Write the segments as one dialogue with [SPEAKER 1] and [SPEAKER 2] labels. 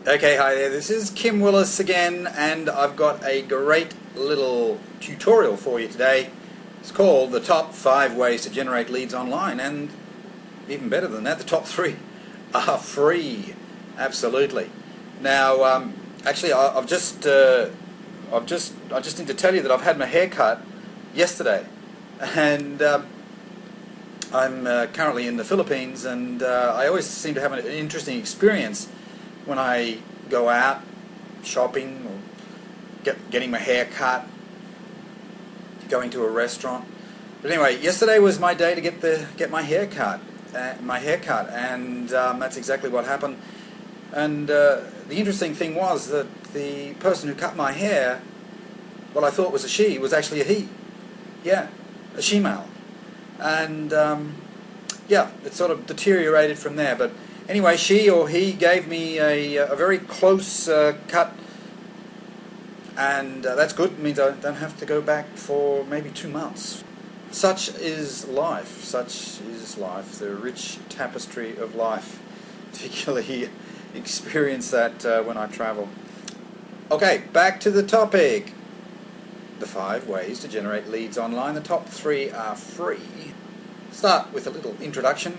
[SPEAKER 1] Okay, hi there, this is Kim Willis again, and I've got a great little tutorial for you today. It's called the top 5 ways to generate leads online, and even better than that, the top 3 are free. Absolutely. Now, actually, I just need to tell you that I've had my hair cut yesterday, and I'm currently in the Philippines, and I always seem to have an interesting experience when I go out shopping or getting my hair cut, going to a restaurant. But anyway, yesterday was my day to get my hair cut, and that's exactly what happened. And the interesting thing was that the person who cut my hair, what I thought was a she, was actually a he. Yeah, a she-male. And yeah, it sort of deteriorated from there. But anyway, she or he gave me a very close cut, and that's good. It means I don't have to go back for maybe 2 months. Such is life. Such is life. The rich tapestry of life. Particularly experience that when I travel. Okay, back to the topic. The 5 ways to generate leads online. The top 3 are free. Start with a little introduction.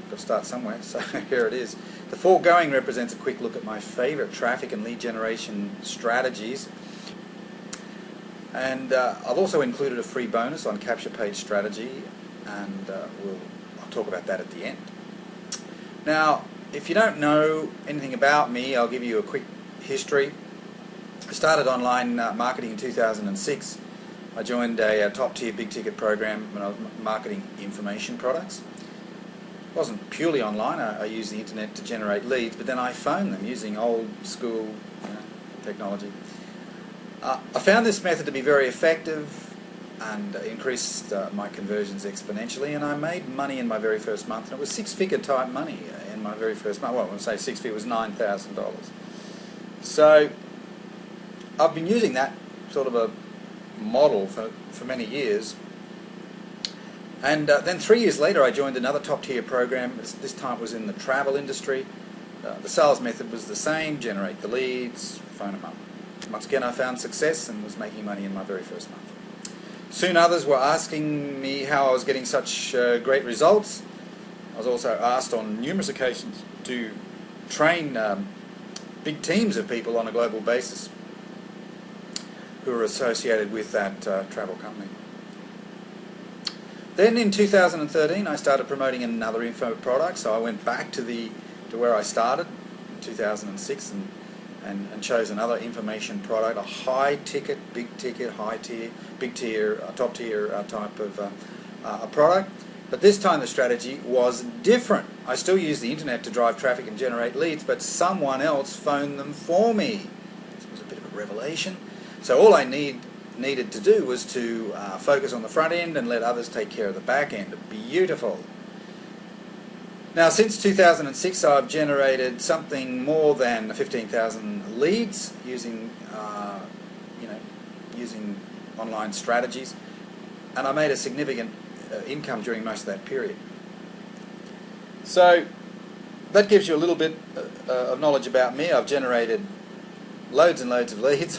[SPEAKER 1] Got to start somewhere, so here it is. The foregoing represents a quick look at my favourite traffic and lead generation strategies. And I've also included a free bonus on capture page strategy, and I'll talk about that at the end. Now, if you don't know anything about me, I'll give you a quick history. I started online marketing in 2006. I joined a top-tier big-ticket program when I was marketing information products. It wasn't purely online. I used the internet to generate leads, but then I phoned them using old-school technology. I found this method to be very effective and increased my conversions exponentially, and I made money in my very first month, and it was six-figure type money in my very first month. Well, when I say six-figure, it was $9,000. So I've been using that sort of a model for many years, and then 3 years later I joined another top-tier program. This time it was in the travel industry. The sales method was the same: generate the leads, phone them up. Once again, I found success and was making money in my very first month. Soon others were asking me how I was getting such great results. I was also asked on numerous occasions to train big teams of people on a global basis who were associated with that travel company. Then in 2013 I started promoting another info product, so I went back to where I started in 2006 and chose another information product, a high ticket, big ticket, high tier, big tier, top tier type of a product. But this time the strategy was different. I still used the internet to drive traffic and generate leads, but someone else phoned them for me. This was a bit of a revelation. So all I needed to do was to focus on the front end and let others take care of the back end. Beautiful. Now, since 2006, I've generated something more than 15,000 leads using online strategies, and I made a significant income during most of that period. So that gives you a little bit of knowledge about me. I've generated loads and loads of leads.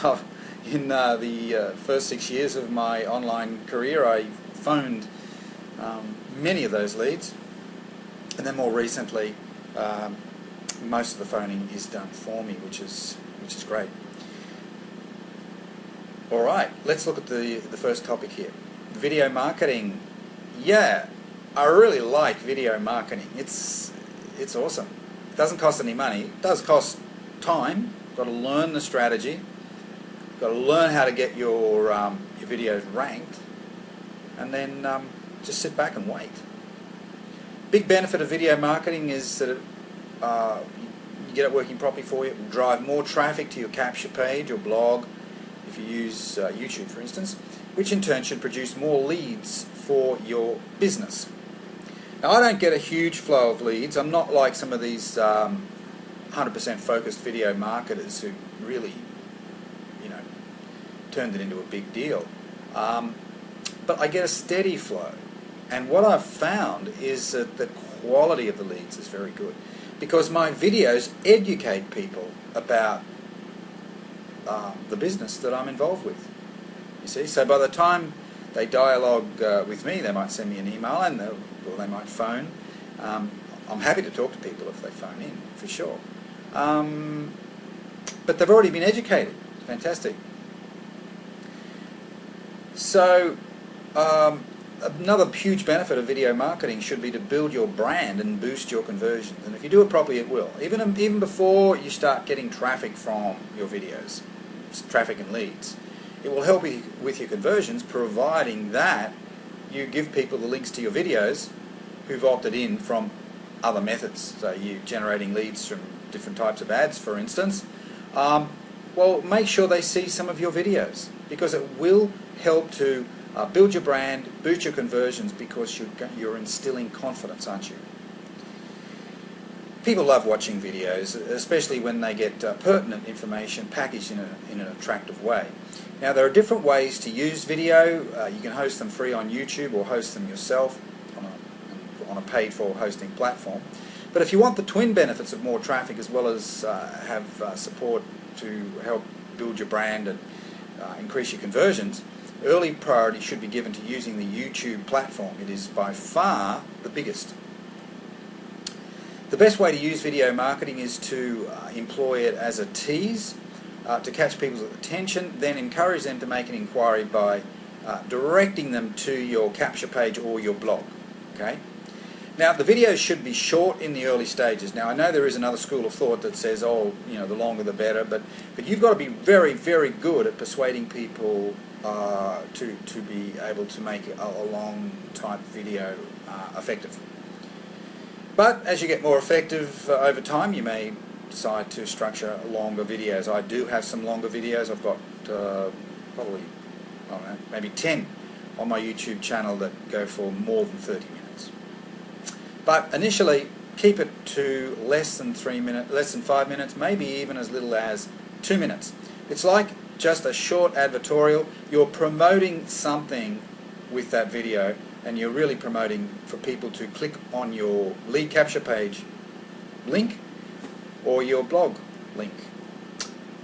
[SPEAKER 1] In the first 6 years of my online career, I phoned many of those leads, and then more recently, most of the phoning is done for me, which is great. All right, let's look at the first topic here: video marketing. Yeah, I really like video marketing. It's awesome. It doesn't cost any money. It does cost time. You've got to learn the strategy. You've got to learn how to get your videos ranked, and then just sit back and wait. Big benefit of video marketing is that you get it working properly for you. It will drive more traffic to your capture page or blog, if you use YouTube, for instance, which in turn should produce more leads for your business. Now, I don't get a huge flow of leads. I'm not like some of these 100% focused video marketers who really, turned it into a big deal. But I get a steady flow. And what I've found is that the quality of the leads is very good. because my videos educate people about the business that I'm involved with. You see, so by the time they dialogue with me, they might send me an email or they might phone. I'm happy to talk to people if they phone in, for sure. But they've already been educated. Fantastic. So another huge benefit of video marketing should be to build your brand and boost your conversions. And if you do it properly, it will. Even before you start getting traffic from your videos, traffic and leads, it will help you with your conversions, providing that you give people the links to your videos who've opted in from other methods. So you generating leads from different types of ads, for instance. Well, make sure they see some of your videos, because it will help to build your brand, boost your conversions, because you're instilling confidence, aren't you? People love watching videos, especially when they get pertinent information packaged in an attractive way. Now, there are different ways to use video. You can host them free on YouTube or host them yourself on a paid-for hosting platform. But if you want the twin benefits of more traffic as well as have support to help build your brand and increase your conversions, early priority should be given to using the YouTube platform. It is by far the biggest. The best way to use video marketing is to employ it as a tease to catch people's attention, then encourage them to make an inquiry by directing them to your capture page or your blog. Okay? Now, the videos should be short in the early stages. Now, I know there is another school of thought that says, oh, the longer the better, but you've got to be very, very good at persuading people to be able to make a long type video effective. But as you get more effective over time, you may decide to structure longer videos. I do have some longer videos. I've got probably, I don't know, maybe 10 on my YouTube channel that go for more than 30 minutes. But initially, keep it to less than 5 minutes, maybe even as little as 2 minutes. It's like just a short advertorial. You're promoting something with that video, and you're really promoting for people to click on your lead capture page link or your blog link.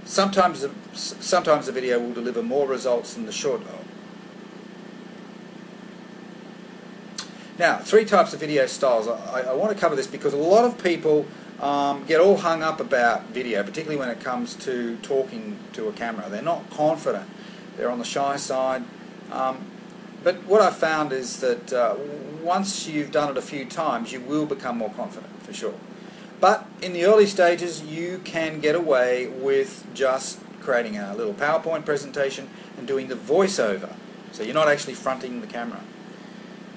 [SPEAKER 1] Sometimes the video will deliver more results than the short. Now, 3 types of video styles. I want to cover this because a lot of people get all hung up about video, particularly when it comes to talking to a camera. They're not confident. They're on the shy side. But what I've found is that once you've done it a few times, you will become more confident, for sure. But in the early stages, you can get away with just creating a little PowerPoint presentation and doing the voiceover. So you're not actually fronting the camera.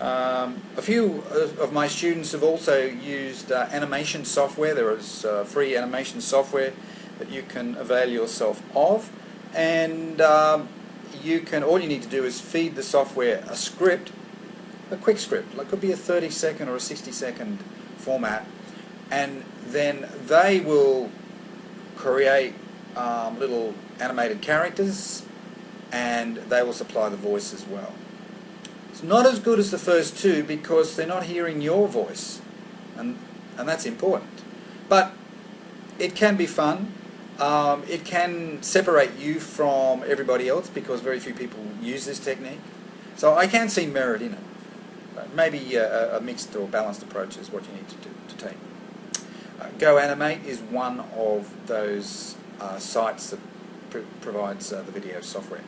[SPEAKER 1] A few of my students have also used animation software. There is free animation software that you can avail yourself of, and all you need to do is feed the software a script, a quick script. It could be a 30-second or a 60-second format, and then they will create little animated characters, and they will supply the voice as well. It's not as good as the first 2 because they're not hearing your voice, and that's important. But it can be fun. It can separate you from everybody else because very few people use this technique. So I can see merit in it. But maybe a mixed or balanced approach is what you need to take. GoAnimate is one of those sites that provides the video software.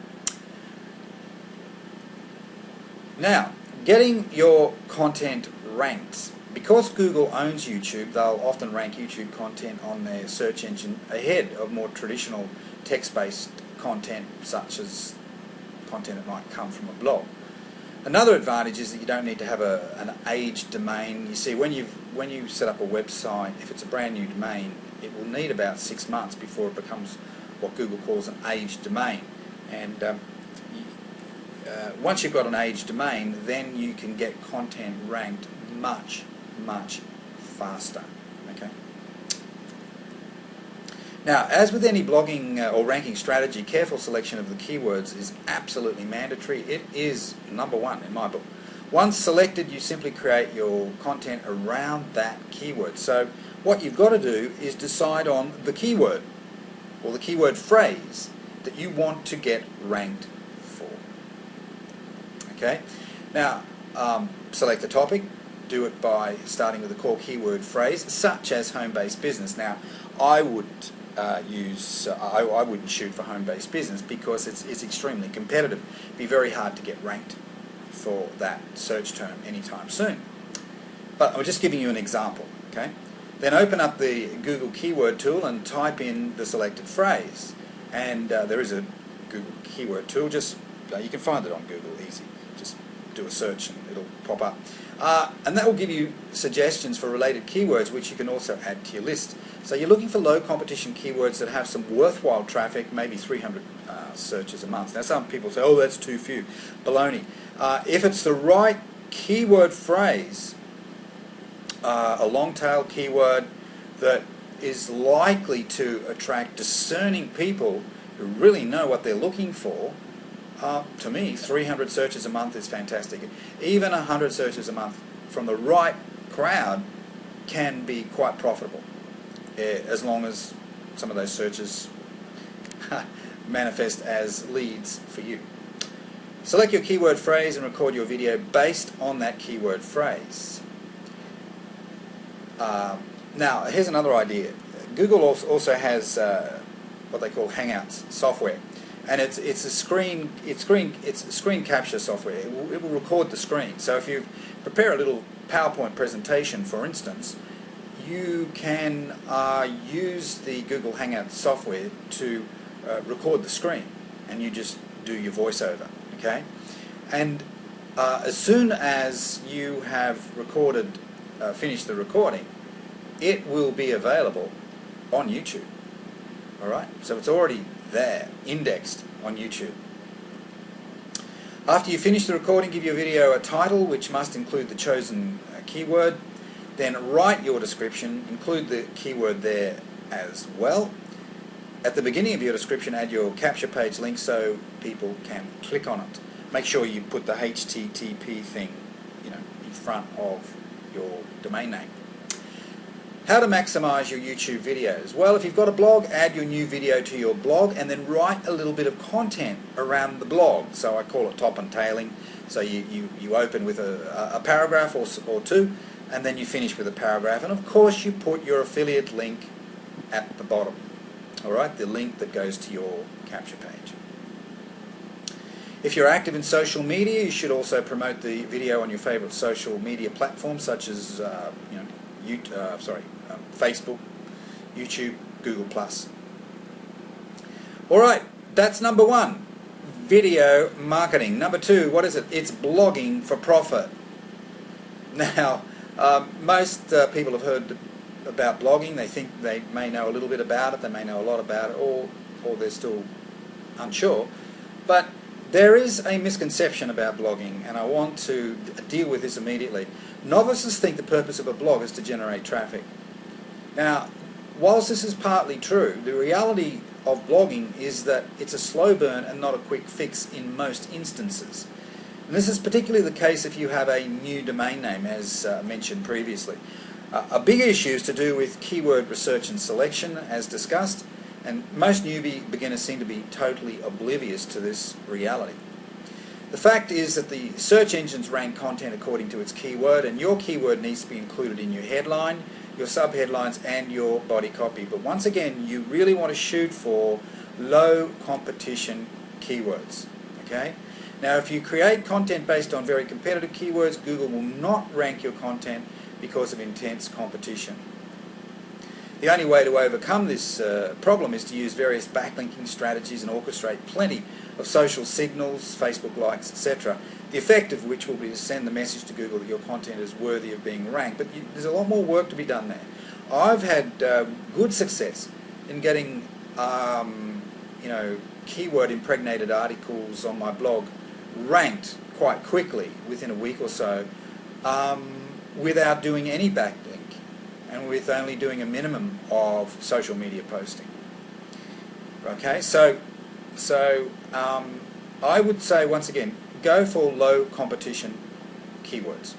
[SPEAKER 1] Now, getting your content ranked. Because Google owns YouTube, they'll often rank YouTube content on their search engine ahead of more traditional text-based content, such as content that might come from a blog. Another advantage is that you don't need to have an aged domain. You see, when you set up a website, if it's a brand new domain, it will need about 6 months before it becomes what Google calls an aged domain. And once you've got an aged domain, then you can get content ranked much faster. Okay. Now, as with any blogging or ranking strategy, careful selection of the keywords is absolutely mandatory. It is #1 in my book. Once selected, you simply create your content around that keyword. So what you've got to do is decide on the keyword or the keyword phrase that you want to get ranked for. Okay? Now, select the topic. Do it by starting with a core keyword phrase, such as home-based business. Now, I wouldn't I wouldn't shoot for home-based business because it's extremely competitive. It'd be very hard to get ranked for that search term anytime soon. But I'm just giving you an example. Okay? Then open up the Google keyword tool and type in the selected phrase. And there is a Google keyword tool. Just you can find it on Google easy. Just do a search and it'll pop up. And that will give you suggestions for related keywords which you can also add to your list. So you're looking for low competition keywords that have some worthwhile traffic, maybe 300 searches a month. Now some people say, oh, that's too few. Baloney. If it's the right keyword phrase, a long tail keyword that is likely to attract discerning people who really know what they're looking for, to me, 300 searches a month is fantastic. Even 100 searches a month from the right crowd can be quite profitable, as long as some of those searches manifest as leads for you. Select your keyword phrase and record your video based on that keyword phrase. Now, here's another idea. Google also has what they call Hangouts software. And it's screen capture software. It will record the screen. So if you prepare a little PowerPoint presentation, for instance, you can use the Google Hangout software to record the screen, and you just do your voiceover. Okay, and as soon as you have finished the recording, it will be available on YouTube. All right, so it's already there, indexed on YouTube. After you finish the recording, give your video a title which must include the chosen keyword. Then write your description, include the keyword there as well. At the beginning of your description, add your capture page link so people can click on it. Make sure you put the HTTP thing, in front of your domain name. How to maximize your YouTube videos? Well, if you've got a blog, add your new video to your blog and then write a little bit of content around the blog. So I call it top and tailing. So you open with a paragraph or two, and then you finish with a paragraph. And of course you put your affiliate link at the bottom. All right, the link that goes to your capture page. If you're active in social media, you should also promote the video on your favorite social media platforms such as Facebook, YouTube, Google+. All right, that's number one, video marketing. Number two, what is it? It's blogging for profit. Now, most people have heard about blogging. They think they may know a little bit about it, they may know a lot about it, or they're still unsure. But there is a misconception about blogging, and I want to deal with this immediately. Novices think the purpose of a blog is to generate traffic. Now, whilst this is partly true, the reality of blogging is that it's a slow burn and not a quick fix in most instances. And this is particularly the case if you have a new domain name, as mentioned previously. A big issue is to do with keyword research and selection, as discussed, and most newbie beginners seem to be totally oblivious to this reality. The fact is that the search engines rank content according to its keyword, and your keyword needs to be included in your headline, your subheadlines, and your body copy. But once again, you really want to shoot for low competition keywords. Okay? Now, if you create content based on very competitive keywords, Google will not rank your content because of intense competition. The only way to overcome this problem is to use various backlinking strategies and orchestrate plenty of social signals, Facebook likes, etc., the effect of which will be to send the message to Google that your content is worthy of being ranked. But there's a lot more work to be done there. I've had good success in getting keyword impregnated articles on my blog ranked quite quickly, within a week or so, without doing any backlink, and with only doing a minimum of social media posting. Okay, so I would say, once again, go for low competition keywords.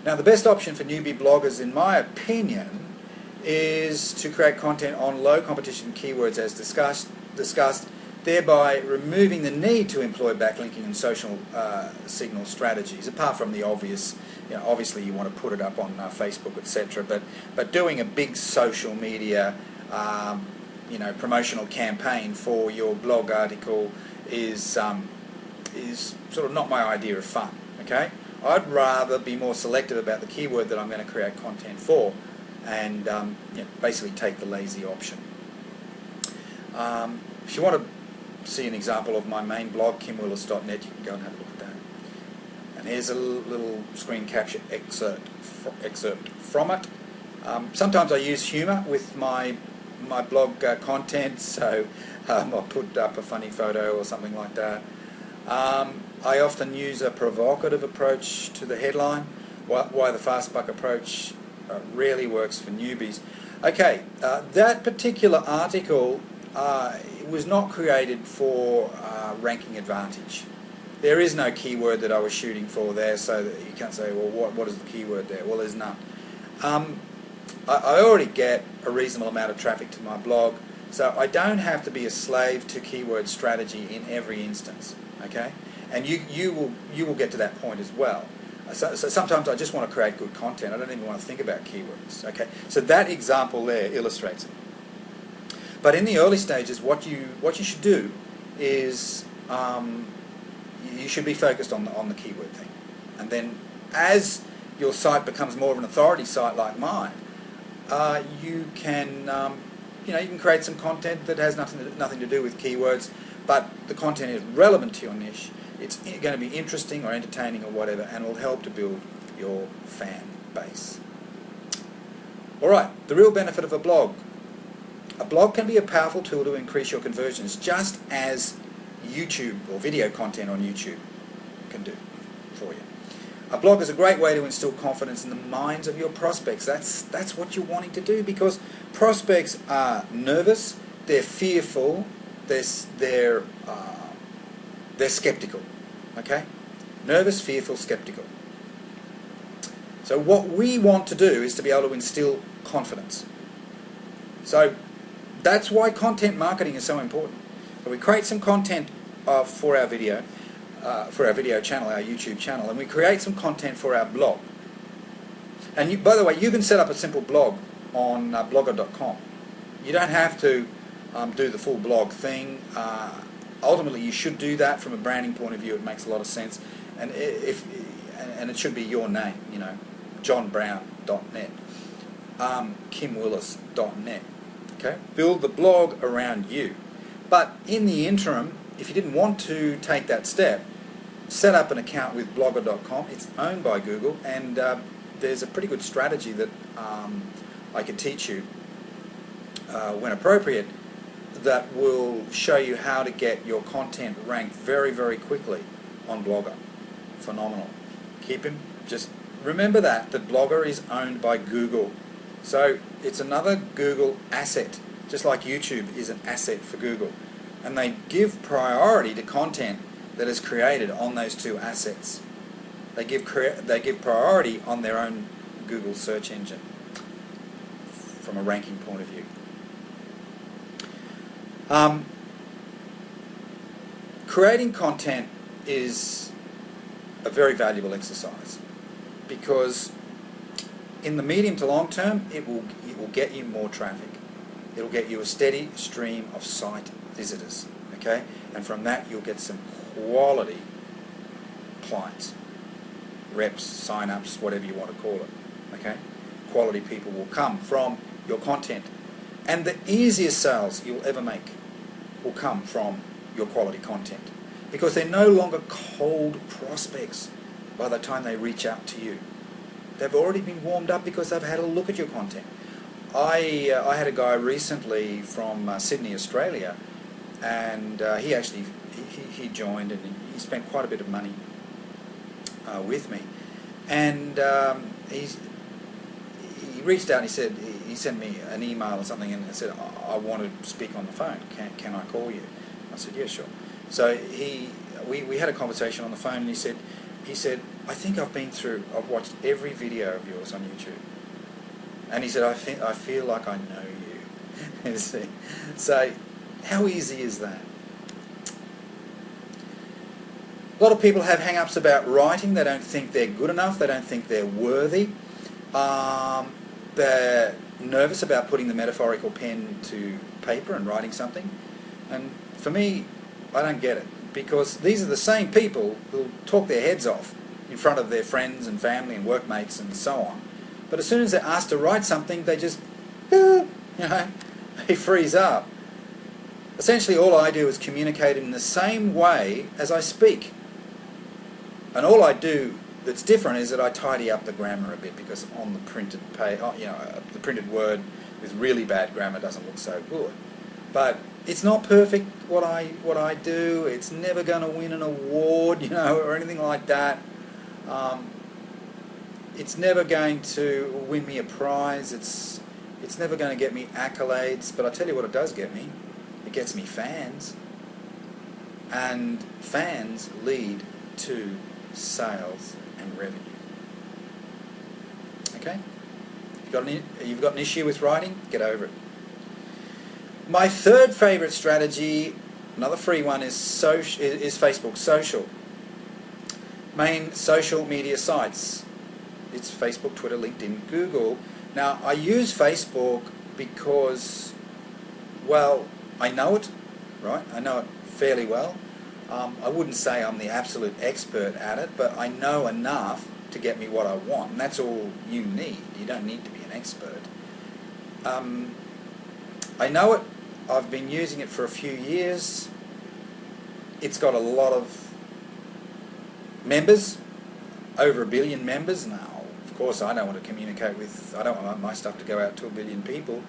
[SPEAKER 1] Now, the best option for newbie bloggers, in my opinion, is to create content on low competition keywords as discussed, thereby removing the need to employ backlinking and social signal strategies, apart from the obvious. Obviously you want to put it up on Facebook, etc. But doing a big social media promotional campaign for your blog article is sort of not my idea of fun. Okay, I'd rather be more selective about the keyword that I'm going to create content for, and basically take the lazy option. If you want to see an example of my main blog, kimwillis.net, you can go and have a look at that. And here's a little screen capture excerpt from it. Sometimes I use humour with my blog content, so I'll put up a funny photo or something like that. I often use a provocative approach to the headline, why the fast buck approach rarely works for newbies. Okay, that particular article was not created for ranking advantage. There is no keyword that I was shooting for there, so that you can't say, well, what is the keyword there? Well, there's none. I already get a reasonable amount of traffic to my blog, so I don't have to be a slave to keyword strategy in every instance. Okay, and you will get to that point as well. So sometimes I just want to create good content. I don't even want to think about keywords. Okay, so that example there illustrates it. But in the early stages, what you should do is you should be focused on the keyword thing, and then as your site becomes more of an authority site like mine, you can you can create some content that has nothing to do with keywords, but the content is relevant to your niche. It's going to be interesting or entertaining or whatever, and will help to build your fan base. All right, the real benefit of a blog. A blog can be a powerful tool to increase your conversions, just as YouTube or video content on YouTube can do for you. A blog is a great way to instill confidence in the minds of your prospects. That's what you're wanting to do, because prospects are nervous, they're fearful, they're skeptical. Okay? Nervous, fearful, skeptical. So what we want to do is to be able to instill confidence. So that's why content marketing is so important. So we create some content for our video channel, our YouTube channel, and we create some content for our blog. And by the way, you can set up a simple blog on blogger.com. You don't have to do the full blog thing. Ultimately, you should do that from a branding point of view. It makes a lot of sense, and it should be your name. johnbrown.net, kimwillis.net. Okay, build the blog around you. But in the interim, if you didn't want to take that step, set up an account with blogger.com. It's owned by Google, and there's a pretty good strategy that I could teach you when appropriate, that will show you how to get your content ranked very, very quickly on Blogger. Phenomenal. Just remember that Blogger is owned by Google. So it's another Google asset, just like YouTube is an asset for Google. And they give priority to content that is created on those two assets. They give priority on their own Google search engine from a ranking point of view. Creating content is a very valuable exercise, because in the medium to long term it will get you more traffic. It will get you a steady stream of site visitors, okay? And from that you'll get some quality clients, reps, sign-ups, whatever you want to call it, okay? Quality people will come from your content. And the easiest sales you'll ever make will come from your quality content, because they're no longer cold prospects by the time they reach out to you. They've already been warmed up because they've had a look at your content. I had a guy recently from Sydney, Australia, and he joined, and he spent quite a bit of money with me, and he reached out and he sent me an email or something and said, I want to speak on the phone. Can I call you? I said, yeah, sure. So we had a conversation on the phone, and he said, I think I've watched every video of yours on YouTube. And he said, I feel like I know you. You see? So, how easy is that? A lot of people have hang-ups about writing. They don't think they're good enough. They don't think they're worthy. They're nervous about putting the metaphorical pen to paper and writing something. And for me, I don't get it. Because these are the same people who'll talk their heads off in front of their friends and family and workmates and so on. But as soon as they're asked to write something, they just, they freeze up. Essentially, all I do is communicate in the same way as I speak. And all I do that's different is that I tidy up the grammar a bit, because on the printed page, the printed word with really bad grammar doesn't look so good. But it's not perfect what I do. It's never going to win an award, or anything like that. It's never going to win me a prize. It's never going to get me accolades. But I tell you what it does get me. It gets me fans. And fans lead to sales and revenue. Okay? You've got an issue with writing? Get over it. My third favourite strategy, another free one, is Facebook Social. Main social media sites. It's Facebook, Twitter, LinkedIn, Google. Now, I use Facebook because, well, I know it, right? I know it fairly well. I wouldn't say I'm the absolute expert at it, but I know enough to get me what I want, and that's all you need. You don't need to be an expert. I know it. I've been using it for a few years. It's got a lot of members, over 1 billion members. Now, of course, I don't want to communicate with, I don't want my stuff to go out to 1 billion people.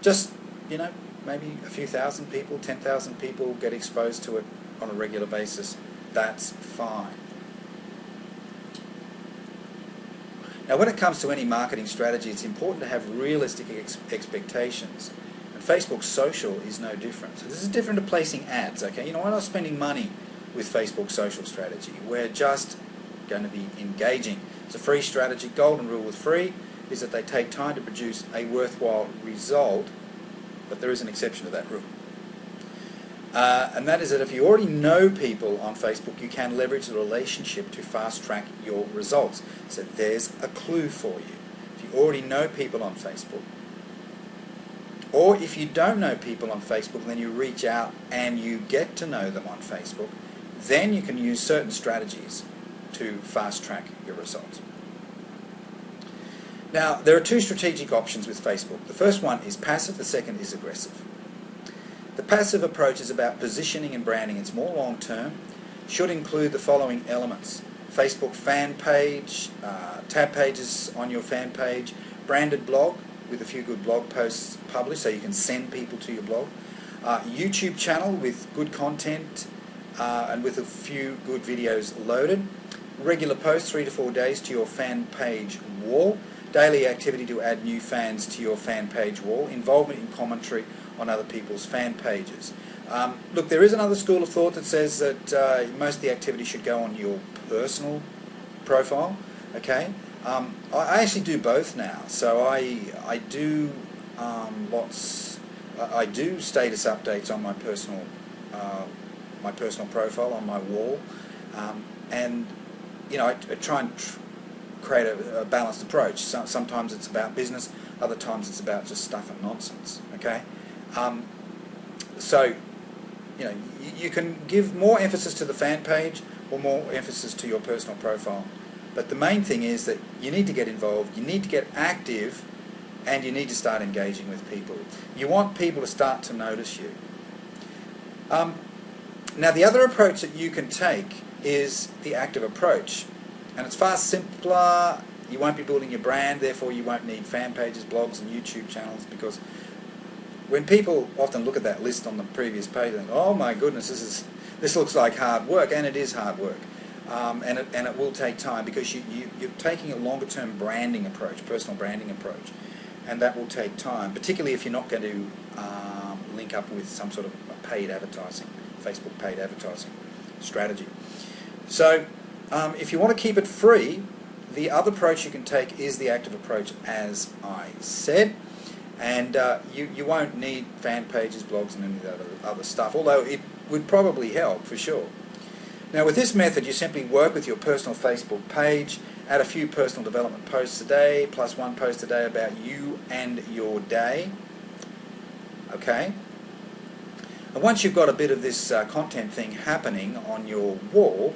[SPEAKER 1] Just, maybe a few thousand people, 10,000 people get exposed to it on a regular basis. That's fine. Now, when it comes to any marketing strategy, it's important to have realistic expectations. And Facebook Social is no different. So this is different to placing ads, okay? We're not spending money with Facebook Social strategy. We're just going to be engaging. It's a free strategy. Golden rule with free is that they take time to produce a worthwhile result, but there is an exception to that rule. And that is that if you already know people on Facebook, you can leverage the relationship to fast-track your results. So there's a clue for you. If you already know people on Facebook, or if you don't know people on Facebook, then you reach out and you get to know them on Facebook, then you can use certain strategies to fast-track your results. Now, there are two strategic options with Facebook. The first one is passive, the second is aggressive. The passive approach is about positioning and branding. It's more long-term. Should include the following elements: Facebook fan page, tab pages on your fan page, branded blog with a few good blog posts published so you can send people to your blog, YouTube channel with good content and with a few good videos loaded, regular posts 3 to 4 days to your fan page wall, daily activity to add new fans to your fan page wall, involvement in commentary on other people's fan pages. Look, there is another school of thought that says that most of the activity should go on your personal profile. Okay, I actually do both now. So I do I do status updates on my personal profile on my wall, and I try and create a balanced approach. Sometimes it's about business, other times it's about just stuff and nonsense. Okay. So, you can give more emphasis to the fan page or more emphasis to your personal profile. But the main thing is that you need to get involved, you need to get active, and you need to start engaging with people. You want people to start to notice you. Now, the other approach that you can take is the active approach. And it's far simpler. You won't be building your brand, therefore you won't need fan pages, blogs, and YouTube channels, because when people often look at that list on the previous page and think, oh my goodness, this looks like hard work, and it is hard work, and it will take time, because you're taking a longer term branding approach, personal branding approach, and that will take time, particularly if you're not going to link up with some sort of paid advertising, Facebook paid advertising strategy. So If you want to keep it free, the other approach you can take is the active approach, as I said. And you won't need fan pages, blogs, and any of that other stuff, although it would probably help for sure. Now, with this method, you simply work with your personal Facebook page, add a few personal development posts a day, plus one post a day about you and your day. Okay? And once you've got a bit of this content thing happening on your wall,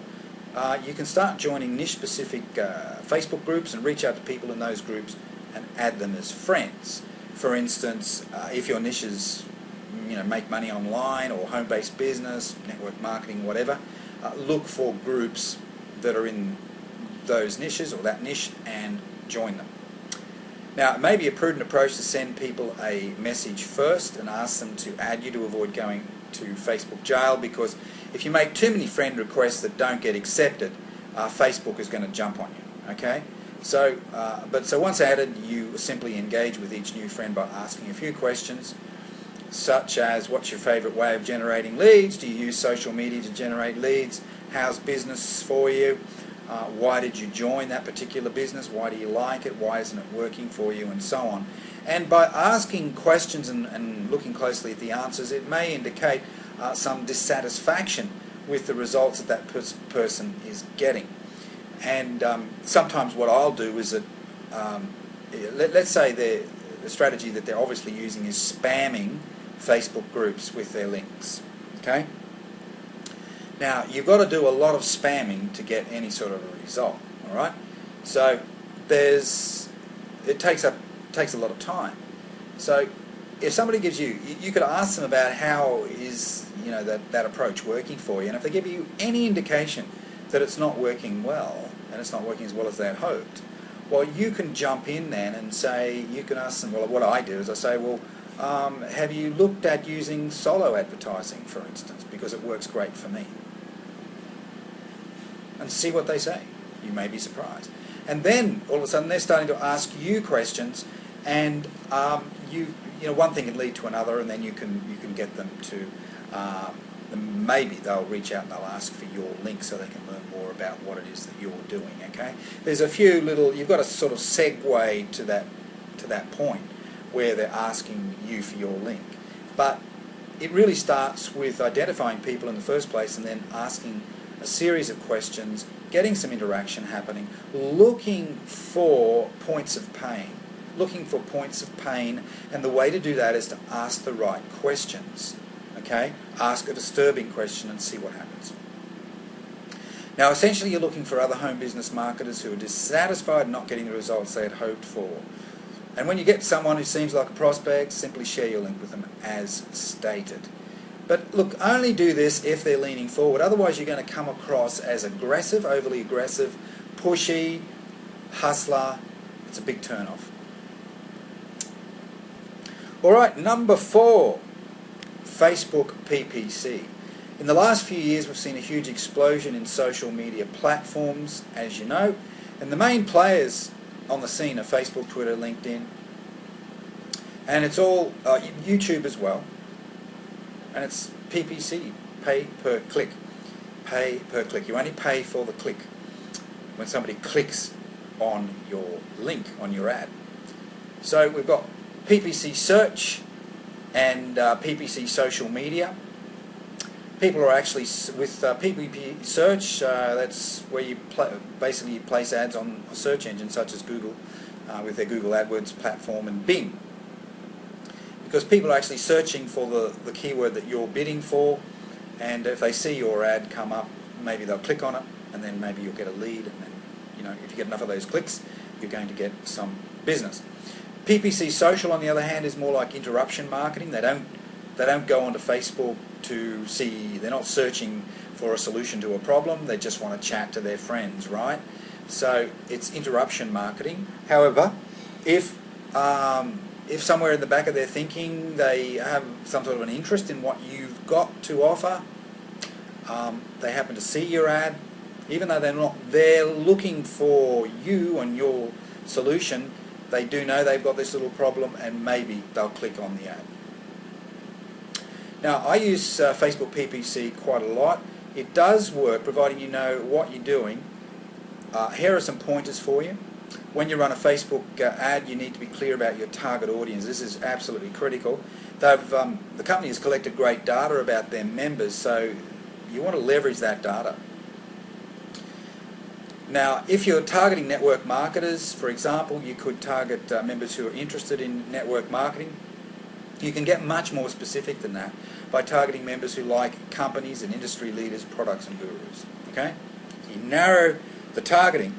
[SPEAKER 1] you can start joining niche-specific Facebook groups and reach out to people in those groups and add them as friends. For instance, if your niche is, make money online or home-based business, network marketing, whatever, look for groups that are in those niches or that niche and join them. Now, it may be a prudent approach to send people a message first and ask them to add you to avoid going to Facebook jail, because if you make too many friend requests that don't get accepted, Facebook is going to jump on you. Okay? So once added, you simply engage with each new friend by asking a few questions, such as, what's your favourite way of generating leads? Do you use social media to generate leads? How's business for you? Why did you join that particular business? Why do you like it? Why isn't it working for you? And so on. And by asking questions and looking closely at the answers, it may indicate some dissatisfaction with the results that person is getting. And sometimes what I'll do is that, let's say the strategy that they're obviously using is spamming Facebook groups with their links. Okay? Now, you've got to do a lot of spamming to get any sort of a result. All right? So it takes a lot of time. So if somebody gives you could ask them about how is that approach working for you, and if they give you any indication that it's not working well, and it's not working as well as they had hoped, well, you can jump in then and say, you can ask them, well, what I do is I say, well, have you looked at using solo advertising, for instance, because it works great for me? And see what they say. You may be surprised. And then, all of a sudden, they're starting to ask you questions, and one thing can lead to another, and then you can get them to, maybe they'll reach out and they'll ask for your link so they can learn more about what it is that you're doing. Okay, there's a few you've got to sort of segue to that point where they're asking you for your link, but it really starts with identifying people in the first place and then asking a series of questions, getting some interaction happening, looking for points of pain. And the way to do that is to ask the right questions. Okay? Ask a disturbing question and see what happens. Now, essentially, you're looking for other home business marketers who are dissatisfied not getting the results they had hoped for. And when you get someone who seems like a prospect, simply share your link with them as stated. But look, only do this if they're leaning forward. Otherwise, you're going to come across as aggressive, overly aggressive, pushy, hustler. It's a big turn-off. All right, number 4, Facebook PPC. In the last few years, we've seen a huge explosion in social media platforms, as you know, and the main players on the scene are Facebook, Twitter, LinkedIn, and it's all YouTube as well. And it's PPC, pay per click. Pay per click. You only pay for the click when somebody clicks on your link, on your ad. So we've got PPC search and PPC social media. People are actually, with PPC search, that's where you basically place ads on a search engine such as Google, with their Google AdWords platform, and Bing. Because people are actually searching for the keyword that you're bidding for, and if they see your ad come up, maybe they'll click on it, and then maybe you'll get a lead, and then, if you get enough of those clicks, you're going to get some business. PPC social, on the other hand, is more like interruption marketing. They don't go onto Facebook to see, they're not searching for a solution to a problem, they just want to chat to their friends, right? So it's interruption marketing. However, if somewhere in the back of their thinking they have some sort of an interest in what you've got to offer, they happen to see your ad, even though they're not there looking for you and your solution, they do know they've got this little problem, and maybe they'll click on the ad. Now, I use Facebook PPC quite a lot. It does work, providing you know what you're doing Here are some pointers for you. When you run a Facebook ad, you need to be clear about your target audience. This is absolutely critical. The company has collected great data about their members, so you want to leverage that data. Now, if you're targeting network marketers, for example, you could target members who are interested in network marketing. You can get much more specific than that by targeting members who like companies and industry leaders, products and gurus. Okay? You narrow the targeting,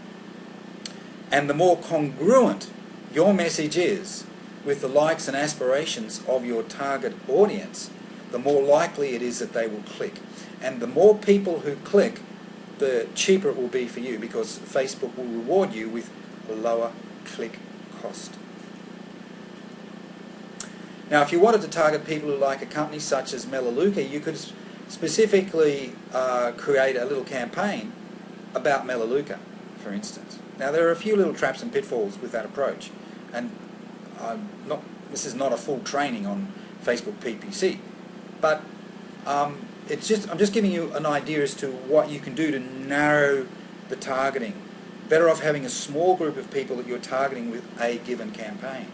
[SPEAKER 1] and the more congruent your message is with the likes and aspirations of your target audience, the more likely it is that they will click. And the more people who click, the cheaper it will be for you, because Facebook will reward you with a lower click cost. Now, if you wanted to target people who like a company such as Melaleuca, you could specifically create a little campaign about Melaleuca, for instance. Now, there are a few little traps and pitfalls with that approach, and this is not a full training on Facebook PPC, but I'm just giving you an idea as to what you can do to narrow the targeting. Better off having a small group of people that you're targeting with a given campaign,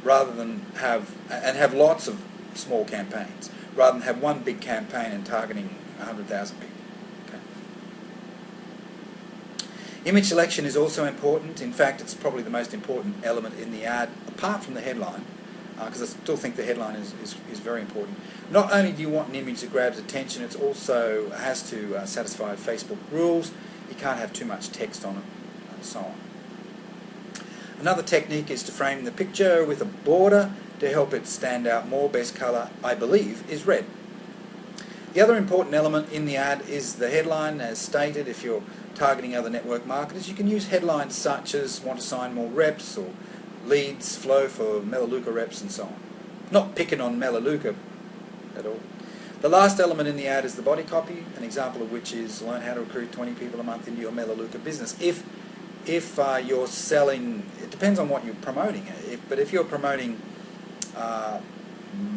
[SPEAKER 1] rather than have lots of small campaigns, rather than have one big campaign and targeting 100,000 people. Okay. Image selection is also important. In fact, it's probably the most important element in the ad, apart from the headline, because I still think the headline is very important. Not only do you want an image that grabs attention, it also has to satisfy Facebook rules. You can't have too much text on it, and so on. Another technique is to frame the picture with a border to help it stand out more. Best colour, I believe, is red. The other important element in the ad is the headline. As stated, if you're targeting other network marketers, you can use headlines such as want to sign more reps, or leads flow for Melaleuca reps, and so on. Not picking on Melaleuca at all. The last element in the ad is the body copy, an example of which is learn how to recruit 20 people a month into your Melaleuca business. If you're selling, it depends on what you're promoting. But if you're promoting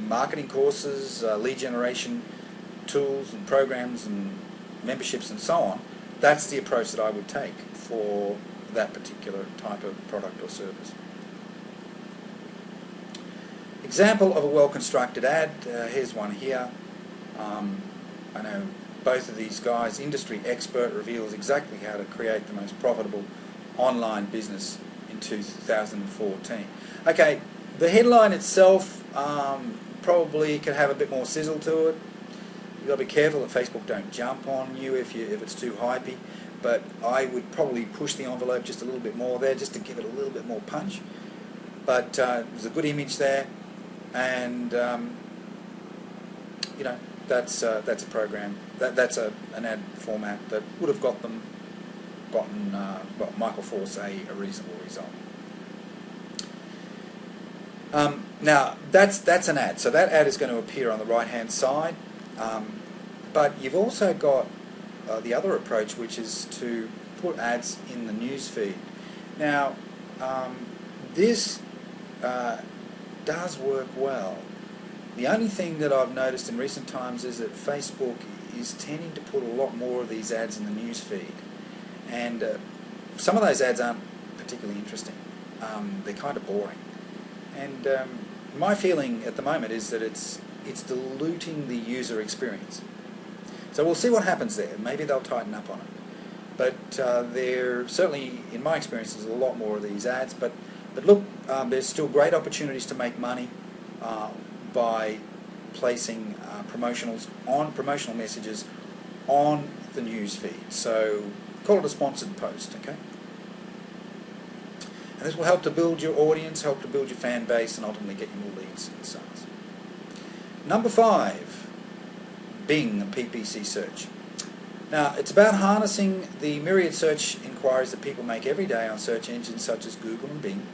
[SPEAKER 1] marketing courses, lead generation tools and programs and memberships and so on, that's the approach that I would take for that particular type of product or service. Example of a well-constructed ad, here's one here. I know both of these guys. Industry expert reveals exactly how to create the most profitable online business in 2014. Okay, the headline itself probably can have a bit more sizzle to it. You've got to be careful that Facebook don't jump on you if it's too hypey, but I would probably push the envelope just a little bit more there, just to give it a little bit more punch. But there's a good image there, and you know, that's a program, that's an ad format that would have gotten Michael Force a reasonable result. Now that's an ad, so that ad is going to appear on the right hand side, but you've also got the other approach, which is to put ads in the news feed. Now this does work well. The only thing that I've noticed in recent times is that Facebook is tending to put a lot more of these ads in the news feed, and some of those ads aren't particularly interesting. They're kind of boring, and my feeling at the moment is that it's diluting the user experience. So we'll see what happens there. Maybe they'll tighten up on it, but there certainly, in my experience, there's a lot more of these ads. But look, there's still great opportunities to make money by placing promotional messages on the news feed. So call it a sponsored post, okay? And this will help to build your audience, help to build your fan base, and ultimately get you more leads and sales. Number 5, Bing PPC search. Now, it's about harnessing the myriad search inquiries that people make every day on search engines such as Google and Bing.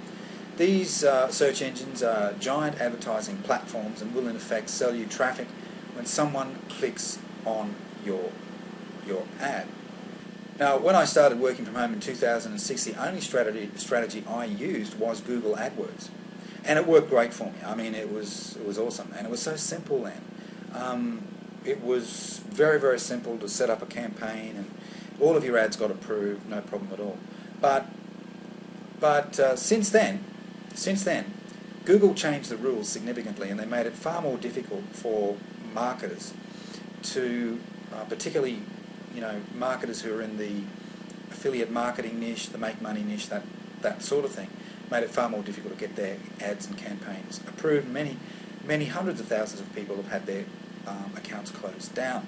[SPEAKER 1] These search engines are giant advertising platforms and will in effect sell you traffic when someone clicks on your ad. Now, when I started working from home in 2006, the only strategy I used was Google AdWords, and it worked great for me. I mean, it was awesome, and it was so simple then. It was very, very simple to set up a campaign, All of your ads got approved, no problem at all. But since then, Google changed the rules significantly, and they made it far more difficult for marketers to, particularly, marketers who are in the affiliate marketing niche, the make money niche, that sort of thing, made it far more difficult to get their ads and campaigns approved. Many hundreds of thousands of people have had their accounts closed down.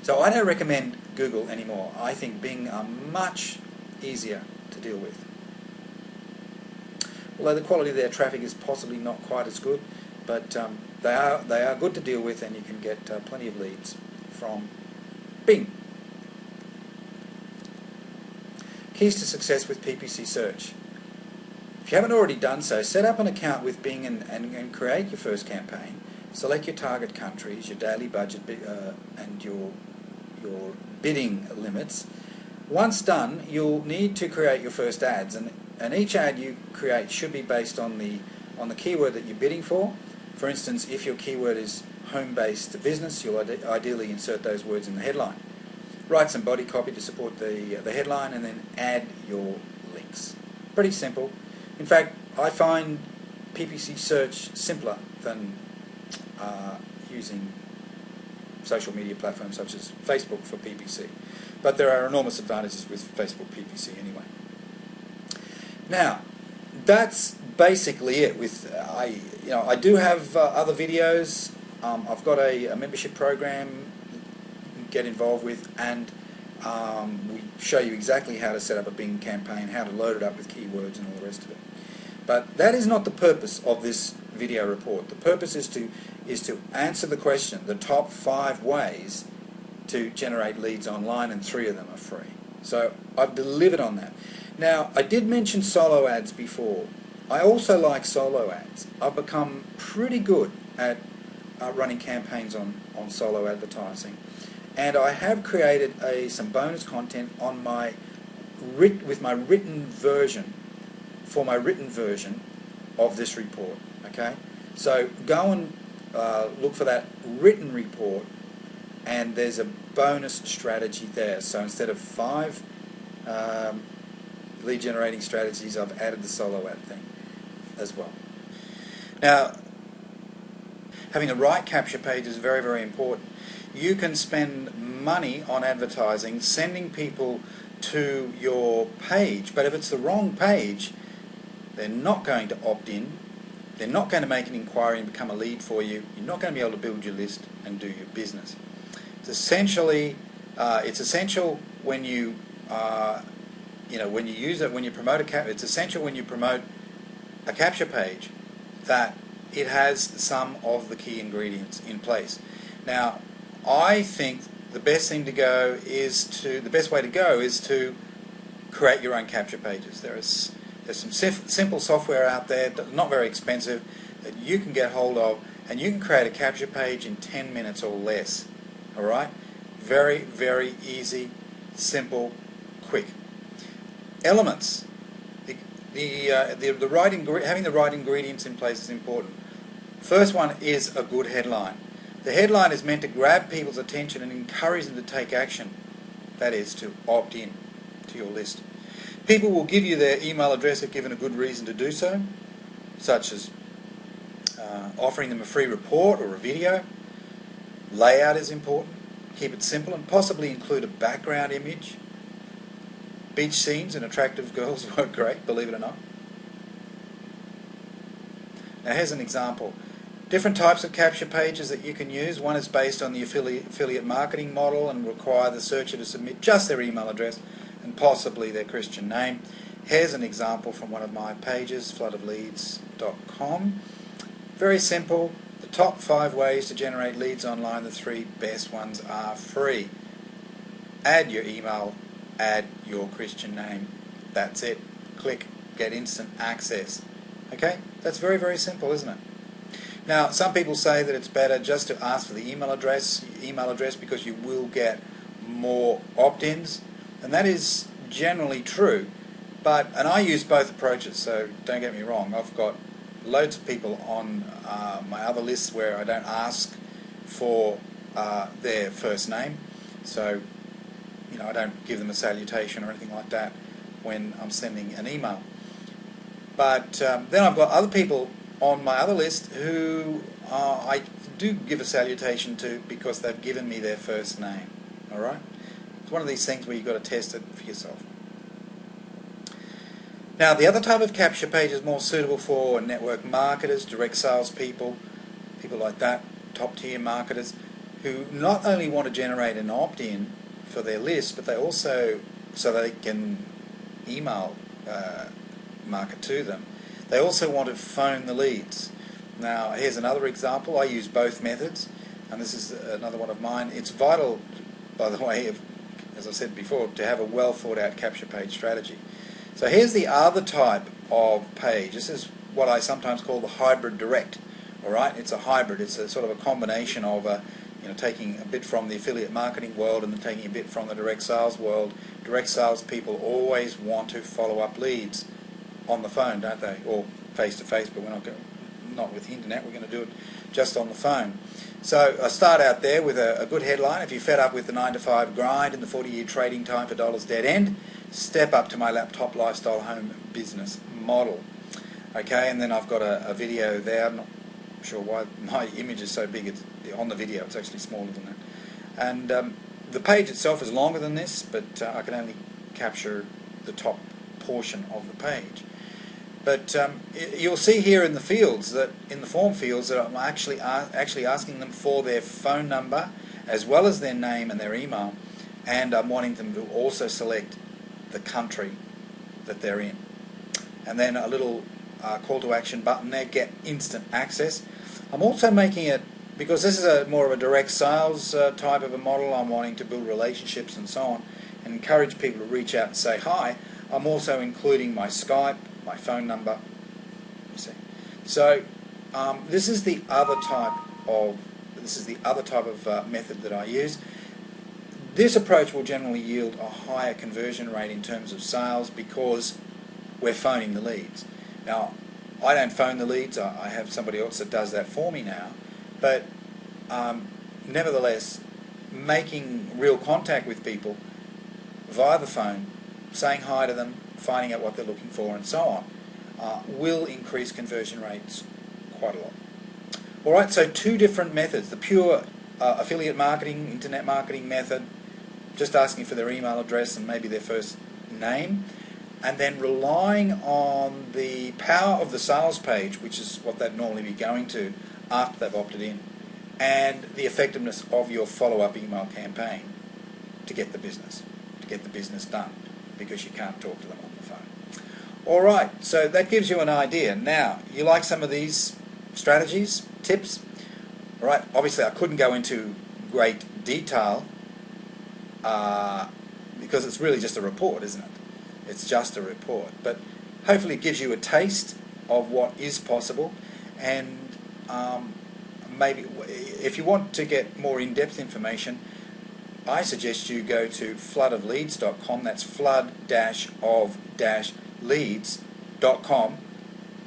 [SPEAKER 1] So I don't recommend Google anymore. I think Bing are much easier to deal with. Although the quality of their traffic is possibly not quite as good, but they are good to deal with, and you can get plenty of leads from Bing. Keys to success with PPC search. If you haven't already done so, set up an account with Bing and create your first campaign. Select your target countries, your daily budget, and your bidding limits. Once done, you'll need to create your first ads, and each ad you create should be based on the keyword that you're bidding for. For instance, if your keyword is home-based business, you'll ideally insert those words in the headline. Write some body copy to support the headline, and then add your links. Pretty simple. In fact, I find PPC search simpler than using social media platforms such as Facebook for PPC. But there are enormous advantages with Facebook PPC anyway. Now, that's basically it. I do have other videos. I've got a membership program you can get involved with, and we show you exactly how to set up a Bing campaign, how to load it up with keywords and all the rest of it. But that is not the purpose of this video report. The purpose is to answer the question, the top 5 ways to generate leads online, and 3 of them are free. So I've delivered on that. Now, I did mention solo ads before. I also like solo ads. I've become pretty good at running campaigns on solo advertising, and I have created some bonus content on with my written version, for my written version of this report. Okay, so go and look for that written report, and there's a bonus strategy there. So instead of 5 lead generating strategies, I've added the solo ad thing as well. Now, having the right capture page is very, very important. You can spend money on advertising, sending people to your page, but if it's the wrong page, they're not going to opt in, they're not going to make an inquiry and become a lead for you, you're not going to be able to build your list and do your business. It's essential when you when you use it, when you promote it's essential when you promote a capture page that it has some of the key ingredients in place. Now, I think the best way to go is to create your own capture pages. There's some simple software out there, not very expensive, that you can get hold of, and you can create a capture page in 10 minutes or less. All right, very, very easy, simple, quick. Elements. Having the right ingredients in place is important. First one is a good headline. The headline is meant to grab people's attention and encourage them to take action. That is, to opt in to your list. People will give you their email address if given a good reason to do so, such as offering them a free report or a video. Layout is important. Keep it simple and possibly include a background image. Beach scenes and attractive girls work great, believe it or not. Now here's an example. Different types of capture pages that you can use. One is based on the affiliate marketing model and require the searcher to submit just their email address and possibly their Christian name. Here's an example from one of my pages, floodofleads.com. Very simple. The top 5 ways to generate leads online, the 3 best ones are free. Add your email, add your Christian name. That's it. Click, get instant access. Okay? That's very, very simple, isn't it? Now, some people say that it's better just to ask for the email address because you will get more opt-ins, and that is generally true. And I use both approaches, so don't get me wrong. I've got loads of people on my other lists where I don't ask for their first name. So, I don't give them a salutation or anything like that when I'm sending an email. But then I've got other people on my other list who I do give a salutation to because they've given me their first name. Alright? It's one of these things where you've got to test it for yourself. Now, the other type of capture page is more suitable for network marketers, direct sales people like that, top tier marketers, who not only want to generate an opt-in for their list, but they also, so they can email market to them, they also want to phone the leads. Now, here's another example. I use both methods, and this is another one of mine. It's vital, by the way, as I said before, to have a well thought out capture page strategy. So here's the other type of page. This is what I sometimes call the hybrid direct. Alright, it's a hybrid. It's a sort of a combination of taking a bit from the affiliate marketing world and then taking a bit from the direct sales world. Direct sales people always want to follow up leads on the phone, don't they? Or face to face, but we're not with the internet. We're going to do it just on the phone. So I start out there with a good headline. If you're fed up with the 9-to-5 grind and the 40-year trading time for dollars dead end, step up to my laptop lifestyle home business model. Okay, and then I've got a video there. I'm not sure why my image is so big. It's on the video. It's actually smaller than that. And the page itself is longer than this, but I can only capture the top portion of the page. But you'll see here in the fields, that in the form fields, that I'm actually asking them for their phone number as well as their name and their email, and I'm wanting them to also select the country that they're in. And then a little call to action button there, get instant access. I'm also making it, because this is more of a direct sales type of a model, I'm wanting to build relationships and so on, and encourage people to reach out and say hi. I'm also including my Skype, my phone number, you see. So this is the other type of method that I use. This approach will generally yield a higher conversion rate in terms of sales because we're phoning the leads. Now, I don't phone the leads. I have somebody else that does that for me now. But nevertheless, making real contact with people via the phone, saying hi to them, finding out what they're looking for, and so on, will increase conversion rates quite a lot. Alright, so two different methods. The pure affiliate marketing, internet marketing method, just asking for their email address and maybe their first name, and then relying on the power of the sales page, which is what they'd normally be going to after they've opted in, and the effectiveness of your follow-up email campaign to get the business done, because you can't talk to them on the phone. Alright, so that gives you an idea. Now, you like some of these strategies, tips? Alright, obviously I couldn't go into great detail because it's really just a report, isn't it? It's just a report, but hopefully it gives you a taste of what is possible, and maybe if you want to get more in-depth information, I suggest you go to floodofleads.com. That's flood-of-leads.com,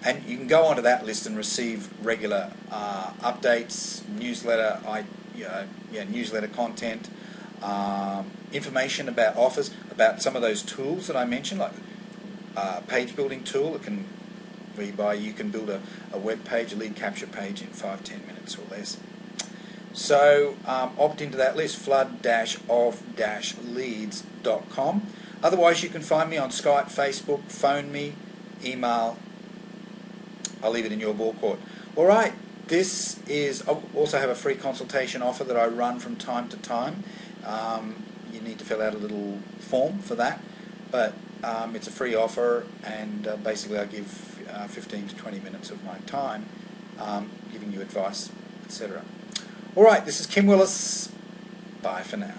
[SPEAKER 1] and you can go onto that list and receive regular updates, newsletter, newsletter content, information about offers, about some of those tools that I mentioned, like page building tool that can whereby you can build a web page, a lead capture page in 5-10 minutes or less. So opt into that list, flood-of-leads.com. Otherwise, you can find me on Skype, Facebook, phone me, email. I'll leave it in your ballcourt. All right, I also have a free consultation offer that I run from time to time. You need to fill out a little form for that, but it's a free offer, and basically I give 15 to 20 minutes of my time giving you advice, etc. Alright, this is Kim Willis. Bye for now.